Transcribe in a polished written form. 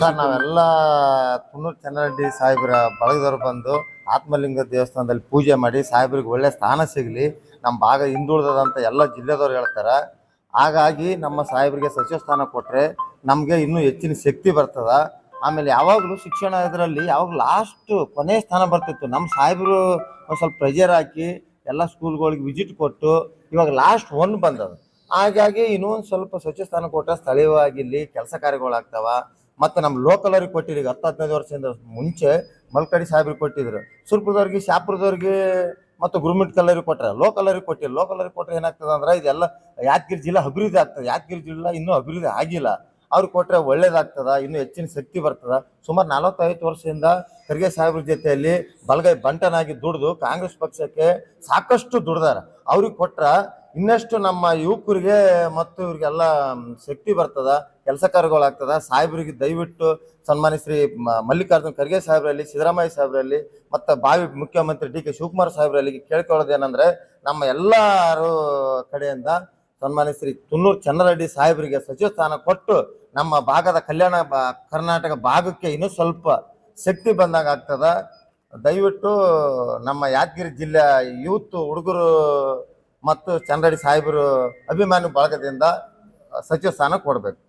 Sir, ನಾವೆಲ್ಲ ತುನ್ನೂರು ಚೆನ್ನರೆಡ್ಡಿ ಸಾಹೇಬ್ರ ಬಳಗದವ್ರು ಬಂದು ಆತ್ಮಲಿಂಗ ದೇವಸ್ಥಾನದಲ್ಲಿ ಪೂಜೆ ಮಾಡಿ ಸಾಹೇಬ್ರಿಗೆ ಒಳ್ಳೆ ಸ್ಥಾನ ಸಿಗಲಿ, ನಮ್ಮ ಭಾಗ ಹಿಂದುಳಿದಂತ ಎಲ್ಲ ಜಿಲ್ಲೆದವ್ರು ಹೇಳ್ತಾರೆ. ಹಾಗಾಗಿ ನಮ್ಮ ಸಾಹೇಬ್ರಿಗೆ ಸಚಿವ ಸ್ಥಾನ ಕೊಟ್ಟರೆ ನಮಗೆ ಇನ್ನೂ ಹೆಚ್ಚಿನ ಶಕ್ತಿ ಬರ್ತದ. ಆಮೇಲೆ ಯಾವಾಗಲೂ ಶಿಕ್ಷಣ ಇದರಲ್ಲಿ ಯಾವಾಗ ಲಾಸ್ಟ್ ಕೊನೆ ಸ್ಥಾನ ಬರ್ತಿತ್ತು. ನಮ್ಮ ಸಾಹೇಬರು ಒಂದು ಸ್ವಲ್ಪ ಪ್ರೆಜರ್ ಹಾಕಿ ಎಲ್ಲ ಸ್ಕೂಲ್ಗಳಿಗೆ ವಿಸಿಟ್ ಕೊಟ್ಟು ಇವಾಗ ಲಾಸ್ಟ್ 1 ಬಂದದ. ಹಾಗಾಗಿ ಇನ್ನೊಂದು ಸ್ವಲ್ಪ ಸಚಿವ ಸ್ಥಾನ ಕೊಟ್ಟರೆ ಸ್ಥಳೀಯವಾಗಿ ಇಲ್ಲಿ ಕೆಲಸ ಕಾರ್ಯಗಳಾಗ್ತಾವ. ಮತ್ತು ನಮ್ಮ ಲೋಕಲ್ ಅವ್ರಿಗೆ ಕೊಟ್ಟಿದ್ರು. ಈಗ 10-15 ವರ್ಷದಿಂದ ಮುಂಚೆ ಮಲ್ಕಡಿ ಸಾಹೇಬ್ರಿಗೆ ಕೊಟ್ಟಿದ್ರು, ಸುರ್ಪುರದವ್ರಿಗೆ, ಶಾಪುರದವ್ರಿಗೆ ಮತ್ತು ಗುರುಮಿಟ್ ಕಲ್ಲರಿಗೆ ಕೊಟ್ಟರೆ, ಲೋಕಲ್ ಅವ್ರಿಗೆ ಕೊಟ್ಟಿಲ್ಲ. ಲೋಕಲ್ ಅವ್ರಿಗೆ ಕೊಟ್ಟರೆ ಏನಾಗ್ತದೆ ಅಂದ್ರೆ ಇದೆಲ್ಲ ಯಾದಗಿರಿ ಜಿಲ್ಲೆ ಅಭಿವೃದ್ಧಿ ಆಗ್ತದೆ. ಯಾದಗಿರಿ ಜಿಲ್ಲೆ ಇನ್ನೂ ಅಭಿವೃದ್ಧಿ ಆಗಿಲ್ಲ. ಅವ್ರಿಗೆ ಕೊಟ್ಟರೆ ಒಳ್ಳೇದಾಗ್ತದ, ಇನ್ನೂ ಹೆಚ್ಚಿನ ಶಕ್ತಿ ಬರ್ತದ. ಸುಮಾರು 45 ವರ್ಷದಿಂದ ಖರ್ಗೆ ಸಾಹೇಬ್ರ ಜೊತೆಯಲ್ಲಿ ಬಲಗೈ ಬಂಟನಾಗಿ ದುಡಿದು ಕಾಂಗ್ರೆಸ್ ಪಕ್ಷಕ್ಕೆ ಸಾಕಷ್ಟು ದುಡ್ದಾರ. ಅವ್ರಿಗೆ ಕೊಟ್ರೆ ಇನ್ನಷ್ಟು ನಮ್ಮ ಯುವಕರಿಗೆ ಮತ್ತು ಇವ್ರಿಗೆಲ್ಲ ಶಕ್ತಿ ಬರ್ತದ, ಕೆಲಸ ಕಾರ್ಯಗಳಾಗ್ತದ. ಸಾಹೇಬ್ರಿಗೆ ದಯವಿಟ್ಟು ಸನ್ಮಾನ್ಯ ಶ್ರೀ ಮಲ್ಲಿಕಾರ್ಜುನ ಖರ್ಗೆ ಸಾಹೇಬ್ರಲ್ಲಿ, ಸಿದ್ದರಾಮಯ್ಯ ಸಾಹೇಬ್ರಲ್ಲಿ ಮತ್ತು ಭಾವಿ ಮುಖ್ಯಮಂತ್ರಿ ಡಿ ಕೆ ಶಿವಕುಮಾರ್ ಸಾಹೇಬ್ರಲ್ಲಿ ಕೇಳ್ಕೊಳ್ಳೋದೇನೆಂದರೆ, ನಮ್ಮ ಎಲ್ಲರೂ ಕಡೆಯಿಂದ ಸನ್ಮಾನ್ಯ ಶ್ರೀ ತುನ್ನೂರು ಚೆನ್ನರೆಡ್ಡಿ ಸಾಹೇಬರಿಗೆ ಸಚಿವ ಸ್ಥಾನ ಕೊಟ್ಟು ನಮ್ಮ ಭಾಗದ ಕಲ್ಯಾಣ ಕರ್ನಾಟಕ ಭಾಗಕ್ಕೆ ಇನ್ನೂ ಸ್ವಲ್ಪ ಶಕ್ತಿ ಬಂದಾಗ ಆಗ್ತದ. ದಯವಿಟ್ಟು ನಮ್ಮ ಯಾದಗಿರಿ ಜಿಲ್ಲೆಯ ಯೂತ್ ಹುಡುಗರು ಮತ್ತು ಚೆನ್ನರೆಡ್ಡಿ ಸಾಹೇಬರು ಅಭಿಮಾನಿ ಬಳಗದಿಂದ ಸಚಿವ ಸ್ಥಾನ ಕೊಡಬೇಕು.